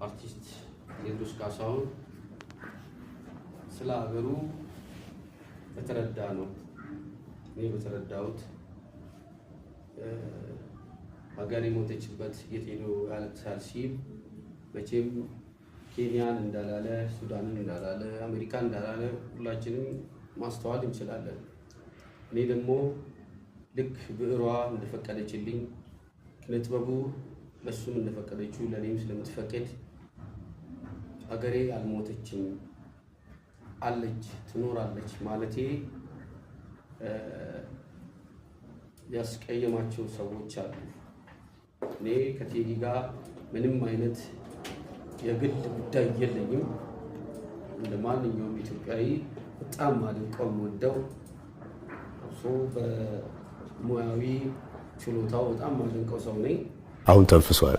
አርቲስት ቴዎድሮስ ካሳሁን ስለ ሀገሩ በተረዳ ነው እኔ በተረዳሁት ሀገር የሞተችበት የቴዶ ያለቅሳል ሲል መቼም ኬንያን እንዳላለ ሱዳንን እንዳላለ አሜሪካን እንዳላለ ሁላችንም ማስተዋል እንችላለን። እኔ ደግሞ ልክ ብዕሯ እንደፈቀደችልኝ ለጥበቡ ለሱም እንደፈቀደችው ለኔም ስለምትፈቅድ ሀገሬ አልሞተችም አለች ትኖራለች ማለቴ ያስቀየማቸው ሰዎች አሉ። እኔ ከቴዲ ጋር ምንም አይነት የግል ጉዳይ የለኝም። እንደማንኛውም ኢትዮጵያዊ በጣም አድንቀው ወደው በሙያዊ ችሎታው በጣም አድንቀው ሰው ነኝ። አሁን ተንፍሷል።